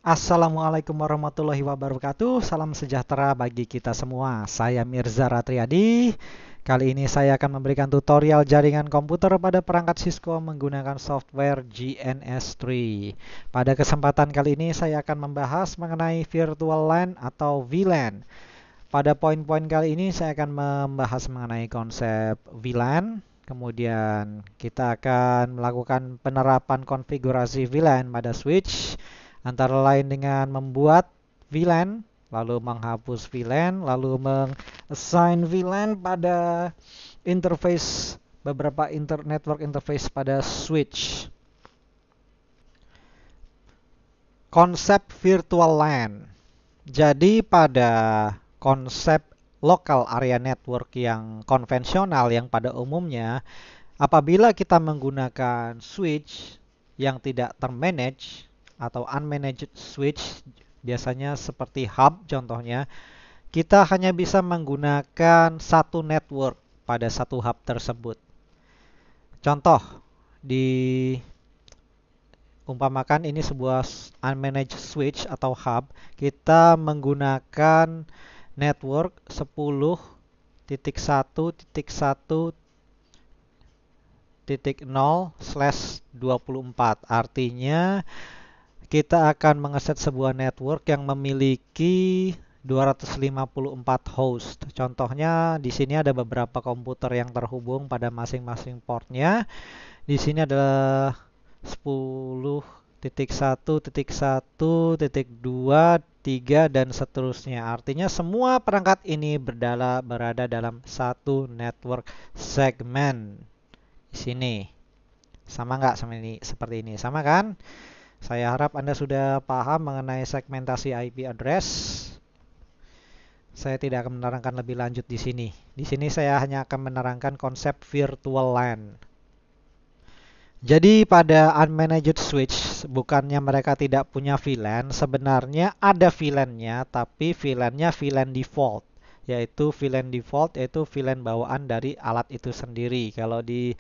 Assalamualaikum warahmatullahi wabarakatuh. Salam sejahtera bagi kita semua. Saya Mirza Ratriadi. Kali ini saya akan memberikan tutorial jaringan komputer pada perangkat Cisco menggunakan software GNS3. Pada kesempatan kali ini saya akan membahas mengenai Virtual LAN atau VLAN. Pada poin-poin kali ini saya akan membahas mengenai konsep VLAN. Kemudian kita akan melakukan penerapan konfigurasi VLAN pada switch, antara lain dengan membuat VLAN, lalu menghapus VLAN, lalu meng-assign VLAN pada interface, beberapa network interface pada switch. Konsep virtual LAN. Jadi pada konsep local area network yang konvensional yang pada umumnya, apabila kita menggunakan switch yang tidak termanage atau unmanaged switch, biasanya seperti hub contohnya, kita hanya bisa menggunakan satu network pada satu hub tersebut. Contoh, umpamakan ini sebuah unmanaged switch atau hub, kita menggunakan network 10.1.1.0/24. Artinya kita akan mengeset sebuah network yang memiliki 254 host. Contohnya di sini ada beberapa komputer yang terhubung pada masing-masing portnya. Di sini adalah 10.1.1.2, 3 dan seterusnya. Artinya semua perangkat ini berada dalam satu network segmen. Di sini. Sama nggak sama ini? Seperti ini. Sama kan? Saya harap Anda sudah paham mengenai segmentasi IP address. Saya tidak akan menerangkan lebih lanjut di sini. Di sini saya hanya akan menerangkan konsep virtual LAN. Jadi pada unmanaged switch, bukannya mereka tidak punya VLAN, sebenarnya ada VLAN-nya, tapi VLAN-nya VLAN default. Yaitu VLAN default, yaitu VLAN bawaan dari alat itu sendiri. Kalau di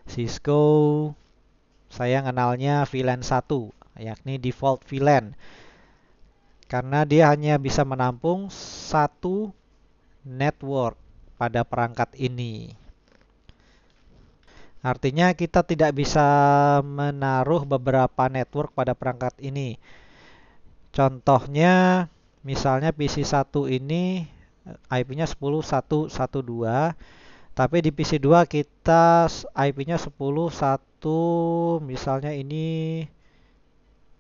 Cisco, saya kenalnya VLAN 1, yakni default VLAN. Karena dia hanya bisa menampung satu network pada perangkat ini. Artinya kita tidak bisa menaruh beberapa network pada perangkat ini. Contohnya, misalnya PC1 ini IP-nya 10.1.1.2, tapi di PC2 kita IP-nya 10.1, misalnya ini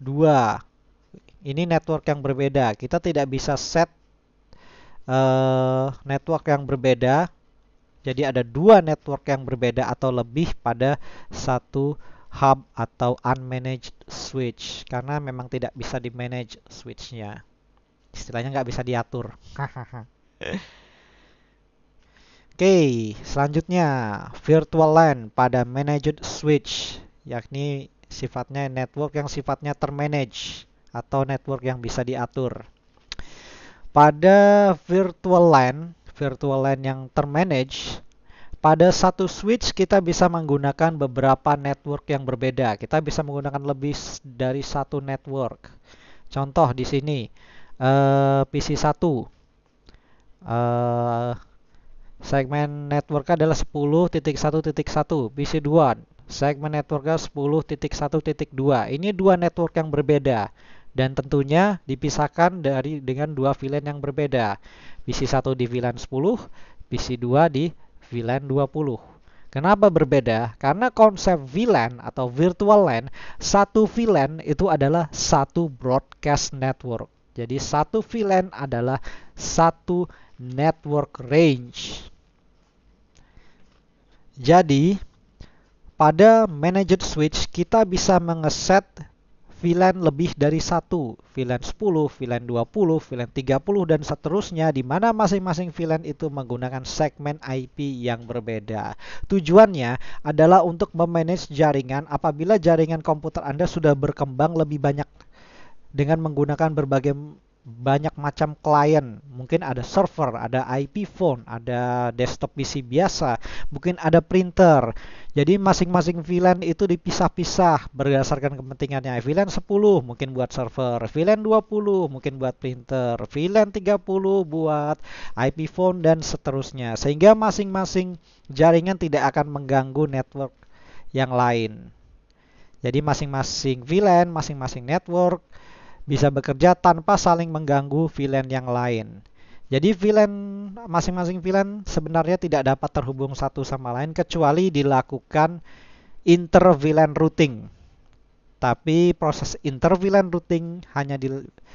2. Ini network yang berbeda. Kita tidak bisa set network yang berbeda. Jadi ada dua network yang berbeda atau lebih pada satu hub atau unmanaged switch. Karena memang tidak bisa di-manage switch-nya. Istilahnya nggak bisa diatur. Oke, selanjutnya virtual LAN pada managed switch, yakni sifatnya network yang sifatnya termanage atau network yang bisa diatur. Pada virtual LAN yang termanage, pada satu switch kita bisa menggunakan beberapa network yang berbeda. Kita bisa menggunakan lebih dari satu network. Contoh di sini, PC1. Segmen networknya adalah 10.1.1. PC2, segmen networknya 10.1.2. Ini dua network yang berbeda. Dan tentunya dipisahkan dengan dua VLAN yang berbeda. PC1 di VLAN 10, PC2 di VLAN 20. Kenapa berbeda? Karena konsep VLAN atau virtual LAN, satu VLAN itu adalah satu broadcast network. Jadi satu VLAN adalah satu network range. Jadi pada managed switch kita bisa mengeset VLAN lebih dari satu, VLAN 10, VLAN 20, VLAN 30 dan seterusnya, di mana masing-masing VLAN itu menggunakan segmen IP yang berbeda. Tujuannya adalah untuk memanage jaringan apabila jaringan komputer Anda sudah berkembang lebih banyak dengan menggunakan berbagai banyak macam klien. Mungkin ada server, ada IP phone, ada desktop PC biasa, mungkin ada printer. Jadi masing-masing VLAN itu dipisah-pisah berdasarkan kepentingannya. VLAN 10 mungkin buat server, VLAN 20 mungkin buat printer, VLAN 30 buat IP phone dan seterusnya. Sehingga masing-masing jaringan tidak akan mengganggu network yang lain. Jadi masing-masing VLAN, masing-masing network bisa bekerja tanpa saling mengganggu VLAN yang lain. Jadi masing-masing VLAN sebenarnya tidak dapat terhubung satu sama lain kecuali dilakukan inter-VLAN routing. Tapi proses inter-VLAN routing hanya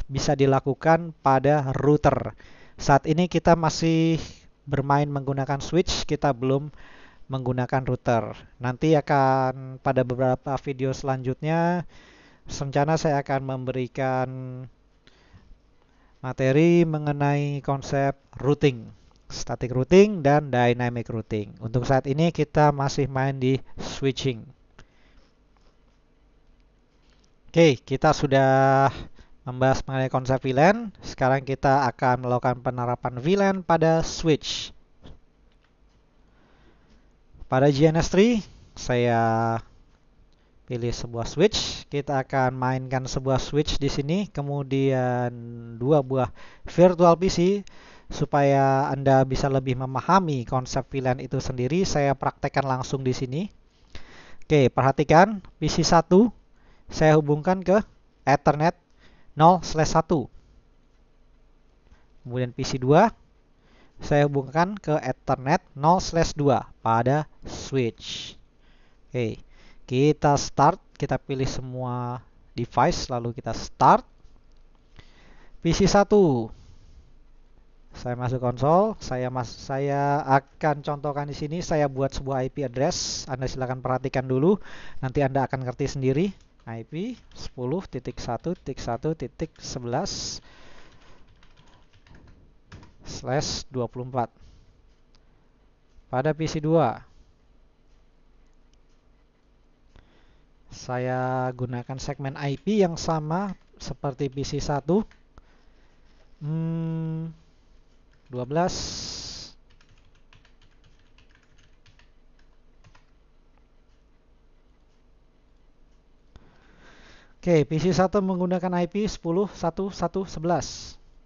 bisa dilakukan pada router. Saat ini kita masih bermain menggunakan switch, kita belum menggunakan router. Nanti akan pada beberapa video selanjutnya rencana saya akan memberikan materi mengenai konsep routing, static routing dan dynamic routing. Untuk saat ini kita masih main di switching. Oke, kita sudah membahas mengenai konsep VLAN. Sekarang kita akan melakukan penerapan VLAN pada switch. Pada GNS3, saya pilih sebuah switch. Kita akan mainkan sebuah switch di sini, kemudian dua buah virtual PC. Supaya Anda bisa lebih memahami konsep VLAN itu sendiri, saya praktekkan langsung di sini. Oke, perhatikan PC 1 saya hubungkan ke Ethernet 0/1. Kemudian PC 2 saya hubungkan ke Ethernet 0/2 pada switch. Oke. Kita start, kita pilih semua device, lalu kita start. PC 1. Saya masuk konsol, saya akan contohkan di sini, saya buat sebuah IP address. Anda silakan perhatikan dulu, nanti Anda akan ngerti sendiri. IP 10.1.1.11/24. Pada PC 2. Saya gunakan segmen IP yang sama seperti PC 1. 12. Oke, PC 1 menggunakan IP 10.1.1.11.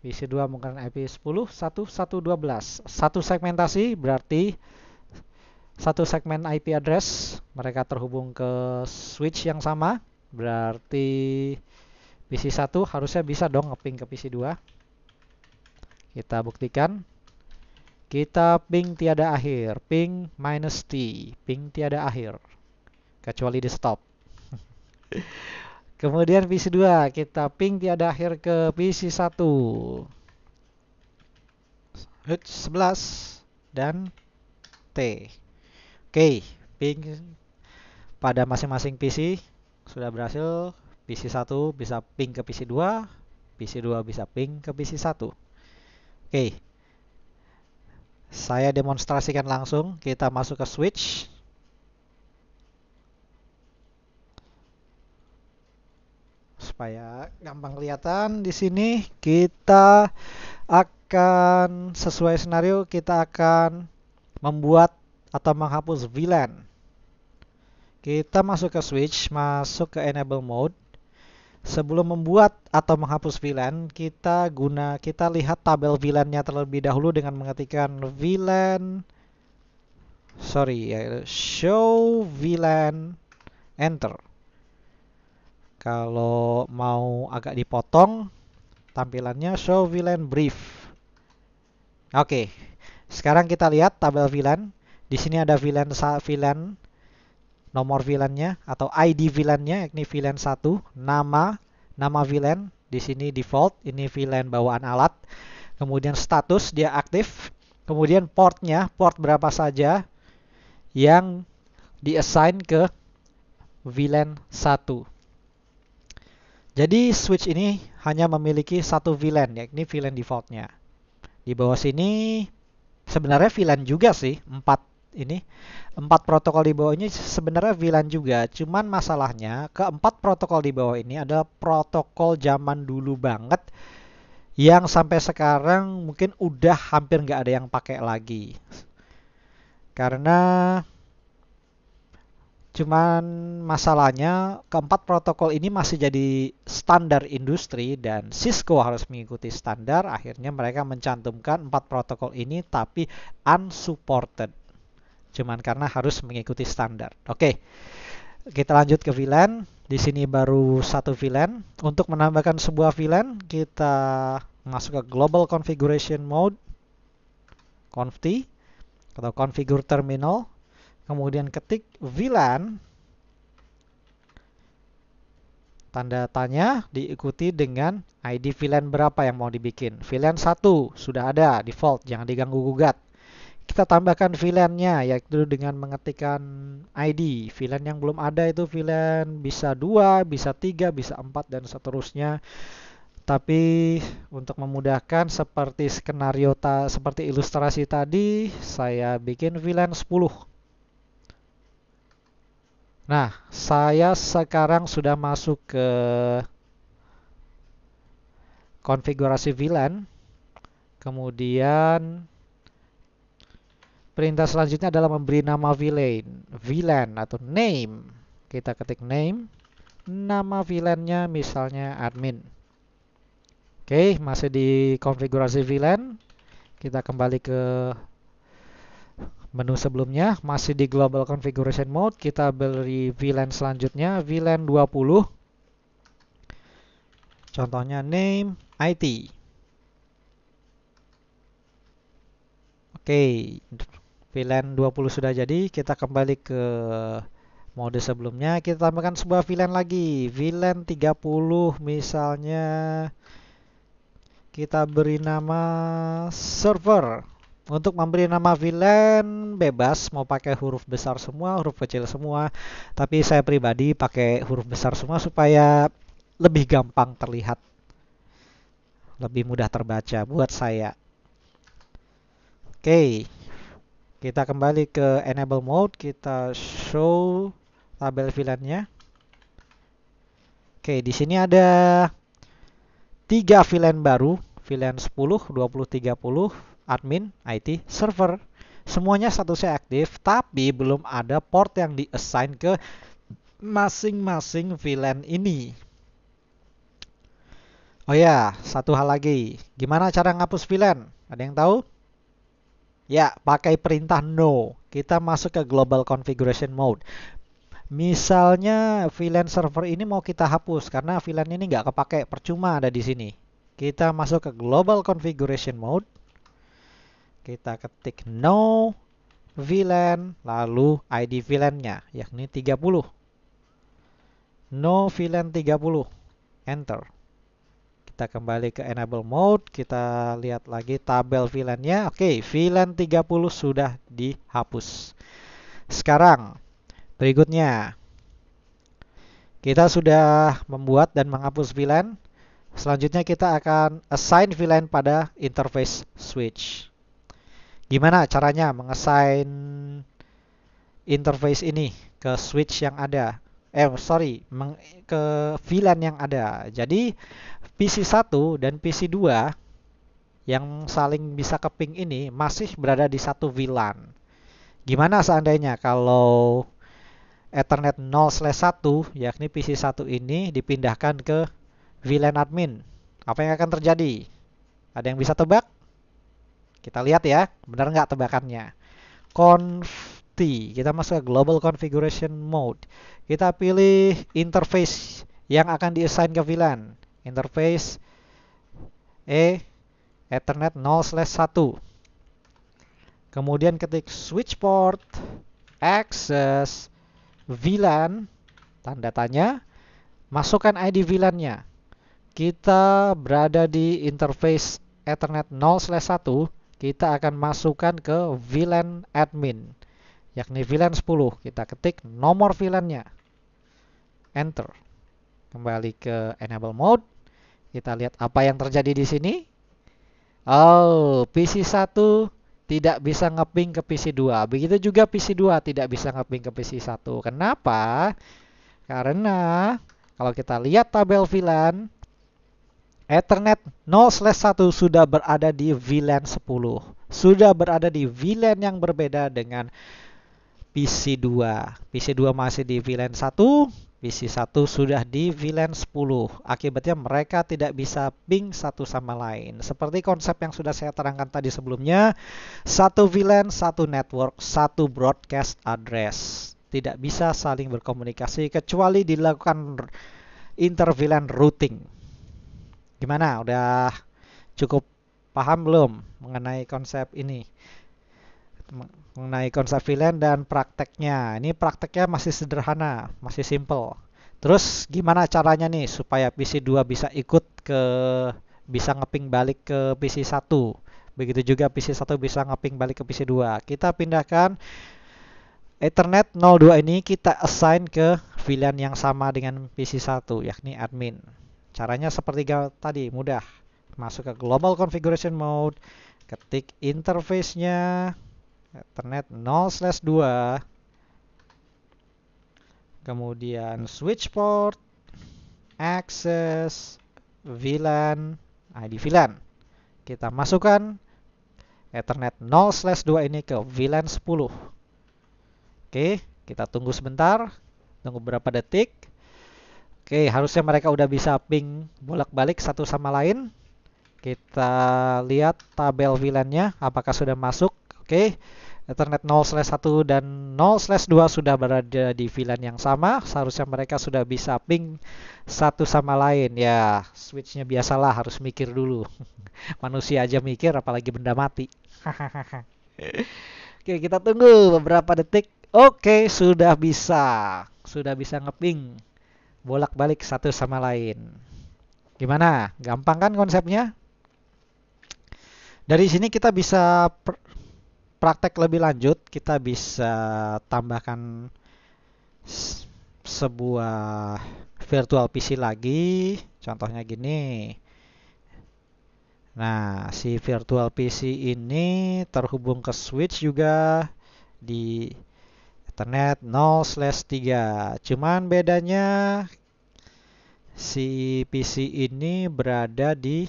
PC 2 menggunakan IP 10.1.1.12. Satu segmentasi berarti satu segmen IP address, mereka terhubung ke switch yang sama, berarti PC 1 harusnya bisa dong ngeping ke PC 2. Kita buktikan. Kita ping tiada akhir, ping -T, ping tiada akhir, kecuali di stop. Kemudian PC 2, kita ping tiada akhir ke PC 1. 11 dan T. Oke, ping pada masing-masing PC sudah berhasil. PC 1 bisa ping ke PC 2, PC 2 bisa ping ke PC 1. Oke, saya demonstrasikan langsung. Kita masuk ke switch. Supaya gampang kelihatan di sini, kita akan sesuai skenario, kita akan membuat atau menghapus VLAN. Kita masuk ke switch, masuk ke enable mode. Sebelum membuat atau menghapus VLAN, kita lihat tabel VLAN-nya terlebih dahulu dengan mengetikkan show VLAN, enter. Kalau mau agak dipotong tampilannya, show VLAN brief. Oke, sekarang kita lihat tabel VLAN. Di sini ada VLAN, nomor VLAN-nya atau ID VLAN-nya, yakni VLAN 1, nama VLAN, di sini default, ini VLAN bawaan alat. Kemudian status, dia aktif. Kemudian portnya, port berapa saja yang di-assign ke VLAN 1. Jadi switch ini hanya memiliki satu VLAN, yakni VLAN defaultnya. Di bawah sini sebenarnya VLAN juga sih, 4 protokol di bawah ini sebenarnya VLAN juga. Cuman masalahnya keempat protokol di bawah ini adalah protokol zaman dulu banget yang sampai sekarang mungkin udah hampir nggak ada yang pakai lagi. Karena cuman masalahnya keempat protokol ini masih jadi standar industri dan Cisco harus mengikuti standar. Akhirnya mereka mencantumkan empat protokol ini tapi unsupported. Cuman karena harus mengikuti standar. Oke, kita lanjut ke VLAN. Di sini baru satu VLAN. Untuk menambahkan sebuah VLAN, kita masuk ke Global Configuration Mode, conft atau configure terminal. Kemudian ketik VLAN, tanda tanya diikuti dengan ID VLAN berapa yang mau dibikin. VLAN 1 sudah ada, default, jangan diganggu gugat. Kita tambahkan VLAN-nya, yaitu dengan mengetikkan ID. VLAN yang belum ada itu VLAN bisa 2, bisa 3, bisa 4, dan seterusnya. Tapi untuk memudahkan seperti skenario seperti ilustrasi tadi, saya bikin VLAN 10. Nah, saya sekarang sudah masuk ke konfigurasi VLAN. Kemudian perintah selanjutnya adalah memberi nama VLAN atau name. Kita ketik name. Nama VLAN-nya misalnya admin. Oke, masih di konfigurasi VLAN. Kita kembali ke menu sebelumnya, masih di Global Configuration Mode, kita beri VLAN selanjutnya, VLAN 20. Contohnya name IT. Oke, VLAN 20 sudah jadi, kita kembali ke mode sebelumnya, kita tambahkan sebuah VLAN lagi, VLAN 30 misalnya, kita beri nama server. Untuk memberi nama VLAN bebas, mau pakai huruf besar semua, huruf kecil semua. Tapi saya pribadi pakai huruf besar semua supaya lebih gampang terlihat. Lebih mudah terbaca buat saya. Oke, kita kembali ke enable mode, kita show tabel VLAN-nya. Oke, di sini ada 3 VLAN baru, VLAN 10, 20, 30. Admin, IT, server. Semuanya statusnya aktif, tapi belum ada port yang di-assign ke masing-masing VLAN ini. Oh ya, satu hal lagi. Gimana cara ngapus VLAN? Ada yang tahu? Ya, pakai perintah no. Kita masuk ke Global Configuration Mode. Misalnya VLAN server ini mau kita hapus karena VLAN ini nggak kepake, percuma ada di sini. Kita masuk ke Global Configuration Mode. Kita ketik no VLAN, lalu ID VLAN-nya, yakni 30. No VLAN 30. Enter. Kita kembali ke enable mode, kita lihat lagi tabel VLAN-nya. Oke, VLAN 30 sudah dihapus. Sekarang, berikutnya. Kita sudah membuat dan menghapus VLAN. Selanjutnya kita akan assign VLAN pada interface switch. Gimana caranya mengassign interface ini ke switch yang ada? Ke VLAN yang ada. Jadi PC 1 dan PC 2 yang saling bisa keping ini masih berada di satu VLAN. Gimana seandainya kalau Ethernet 0/1, yakni PC 1 ini dipindahkan ke VLAN admin? Apa yang akan terjadi? Ada yang bisa tebak? Kita lihat ya, benar nggak tebakannya. Conft, kita masuk ke Global Configuration Mode. Kita pilih interface yang akan di-assign ke VLAN. Interface Ethernet 0/1. Kemudian ketik switch port, access, VLAN, tanda tanya, masukkan ID VLAN-nya. Kita berada di interface Ethernet 0/1. Kita akan masukkan ke VLAN admin, yakni VLAN 10. Kita ketik nomor VLAN-nya. Enter. Kembali ke enable mode. Kita lihat apa yang terjadi di sini. Oh, PC 1 tidak bisa ngeping ke PC 2. Begitu juga PC 2 tidak bisa ngeping ke PC 1. Kenapa? Karena kalau kita lihat tabel VLAN, Ethernet 0/1 sudah berada di VLAN 10. Sudah berada di VLAN yang berbeda dengan PC2. PC2 masih di VLAN 1, PC1 sudah di VLAN 10. Akibatnya mereka tidak bisa ping satu sama lain. Seperti konsep yang sudah saya terangkan tadi sebelumnya, satu VLAN, satu network, satu broadcast address. Tidak bisa saling berkomunikasi kecuali dilakukan inter-VLAN routing. Gimana? Udah cukup paham belum mengenai konsep ini? Mengenai konsep VLAN dan prakteknya. Ini prakteknya masih sederhana, masih simple. Terus gimana caranya nih supaya PC2 bisa ikut bisa ngeping balik ke PC1. Begitu juga PC1 bisa ngeping balik ke PC2. Kita pindahkan Ethernet 02 ini kita assign ke VLAN yang sama dengan PC1, yakni admin. Caranya seperti tadi, mudah. Masuk ke Global Configuration Mode, ketik interface-nya, Ethernet 0/2, kemudian switch port, access, VLAN, ID VLAN. Kita masukkan Ethernet 0/2 ini ke VLAN 10. Oke, kita tunggu sebentar, tunggu beberapa detik. Oke, harusnya mereka udah bisa ping bolak-balik satu sama lain. Kita lihat tabel VLAN-nya apakah sudah masuk. Oke, Ethernet 0/1 dan 0/2 sudah berada di VLAN yang sama. Seharusnya mereka sudah bisa ping satu sama lain. Ya, switch-nya biasalah harus mikir dulu. Manusia aja mikir, apalagi benda mati. Oke, kita tunggu beberapa detik. Oke, sudah bisa. Sudah bisa ngeping bolak-balik satu sama lain. Gimana? Gampang kan konsepnya? Dari sini kita bisa praktek lebih lanjut. Kita bisa tambahkan sebuah virtual PC lagi. Contohnya gini. Nah, si virtual PC ini terhubung ke switch juga di Ethernet 0/3. Cuman bedanya si PC ini berada di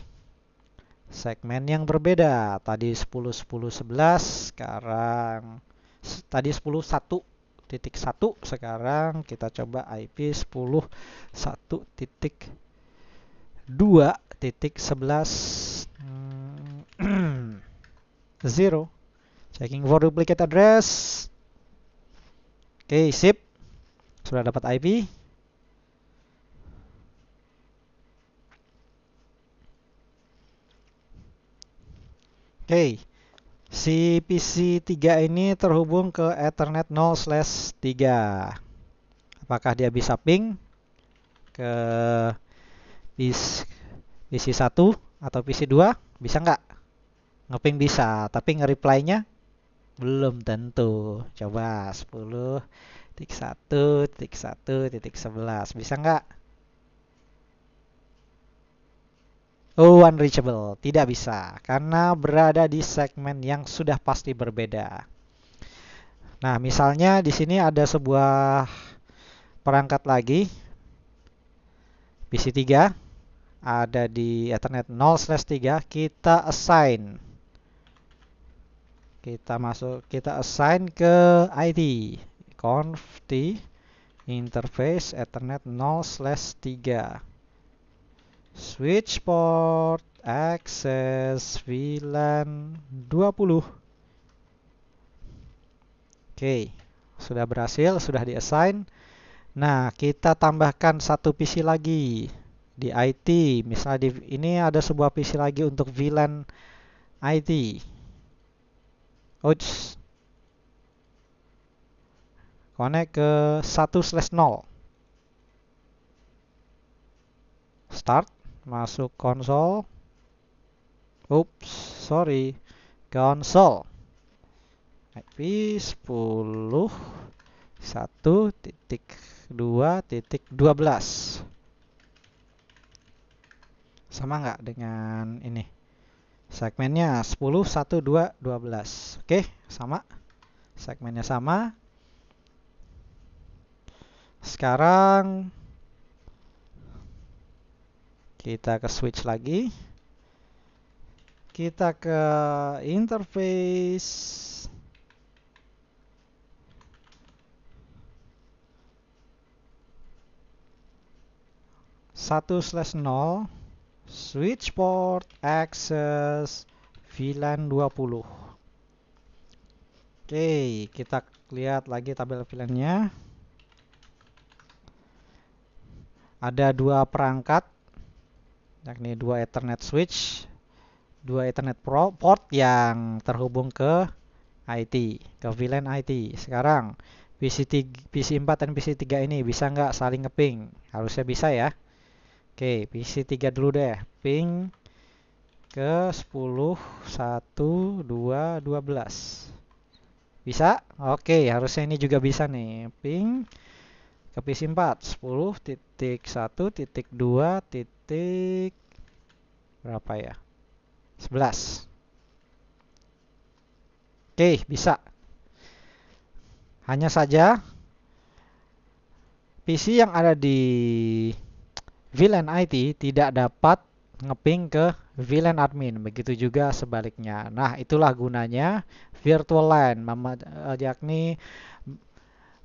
segmen yang berbeda. Tadi 10.10.11, sekarang tadi 10.1.1, sekarang kita coba IP 10.1.2.11.0. Checking for duplicate address. Oke, sip. Sudah dapat IP. Oke, si PC3 ini terhubung ke Ethernet 0/3. Apakah dia bisa ping ke PC1 atau PC2? Bisa nggak? Ngeping bisa, tapi nge-reply-nya belum tentu. Coba 10.1.1.11. Bisa nggak? Oh, unreachable. Tidak bisa. Karena berada di segmen yang sudah pasti berbeda. Nah, misalnya di sini ada sebuah perangkat lagi. PC3. Ada di Ethernet 0/3. Kita assign. Kita assign ke ID conf t interface Ethernet 0/3 switch port access VLAN 20. Oke, sudah berhasil, sudah di-assign. Nah, kita tambahkan satu PC lagi di IT. Misalnya ini ada sebuah PC lagi untuk VLAN IT. Ouch. Connect ke 1/0. Start. Masuk konsol. Oops, sorry. Konsol. IP 10.1.2.12. Sama nggak dengan ini? Segmennya 10.1.2.12. Oke, sama. Segmennya sama. Sekarang Kita ke switch lagi. Kita ke interface. (1/0) switch port access VLAN 20. Oke, kita lihat lagi tabel VLAN-nya. Ada dua perangkat, yakni dua Ethernet switch, dua Ethernet port yang terhubung ke IT, ke VLAN IT. Sekarang PC4 dan PC3 ini bisa nggak saling ngeping? Harusnya bisa ya. Oke, PC3 dulu deh. Ping ke 10, 1, 2, 12. Bisa? Oke, harusnya ini juga bisa nih. Ping ke PC4 10.1.2. Berapa ya? 11. Oke, bisa. Hanya saja PC yang ada di VLAN IT tidak dapat ngeping ke VLAN admin, begitu juga sebaliknya. Nah, itulah gunanya virtual LAN, yakni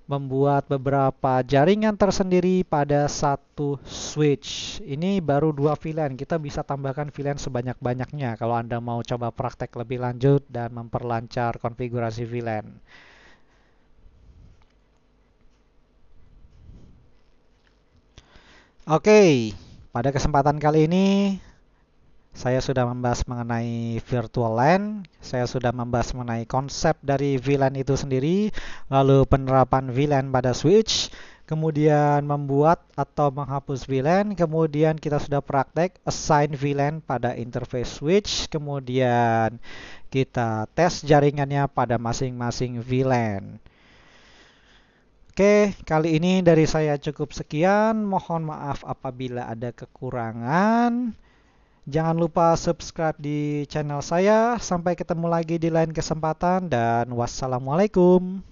membuat beberapa jaringan tersendiri pada satu switch. Ini baru dua VLAN, kita bisa tambahkan VLAN sebanyak-banyaknya kalau Anda mau coba praktek lebih lanjut dan memperlancar konfigurasi VLAN. Oke, pada kesempatan kali ini saya sudah membahas mengenai virtual LAN, saya sudah membahas mengenai konsep dari VLAN itu sendiri, lalu penerapan VLAN pada switch, kemudian membuat atau menghapus VLAN, kemudian kita sudah praktek assign VLAN pada interface switch, kemudian kita tes jaringannya pada masing-masing VLAN. Oke, kali ini dari saya cukup sekian. Mohon maaf apabila ada kekurangan. Jangan lupa subscribe di channel saya. Sampai ketemu lagi di lain kesempatan dan wassalamualaikum.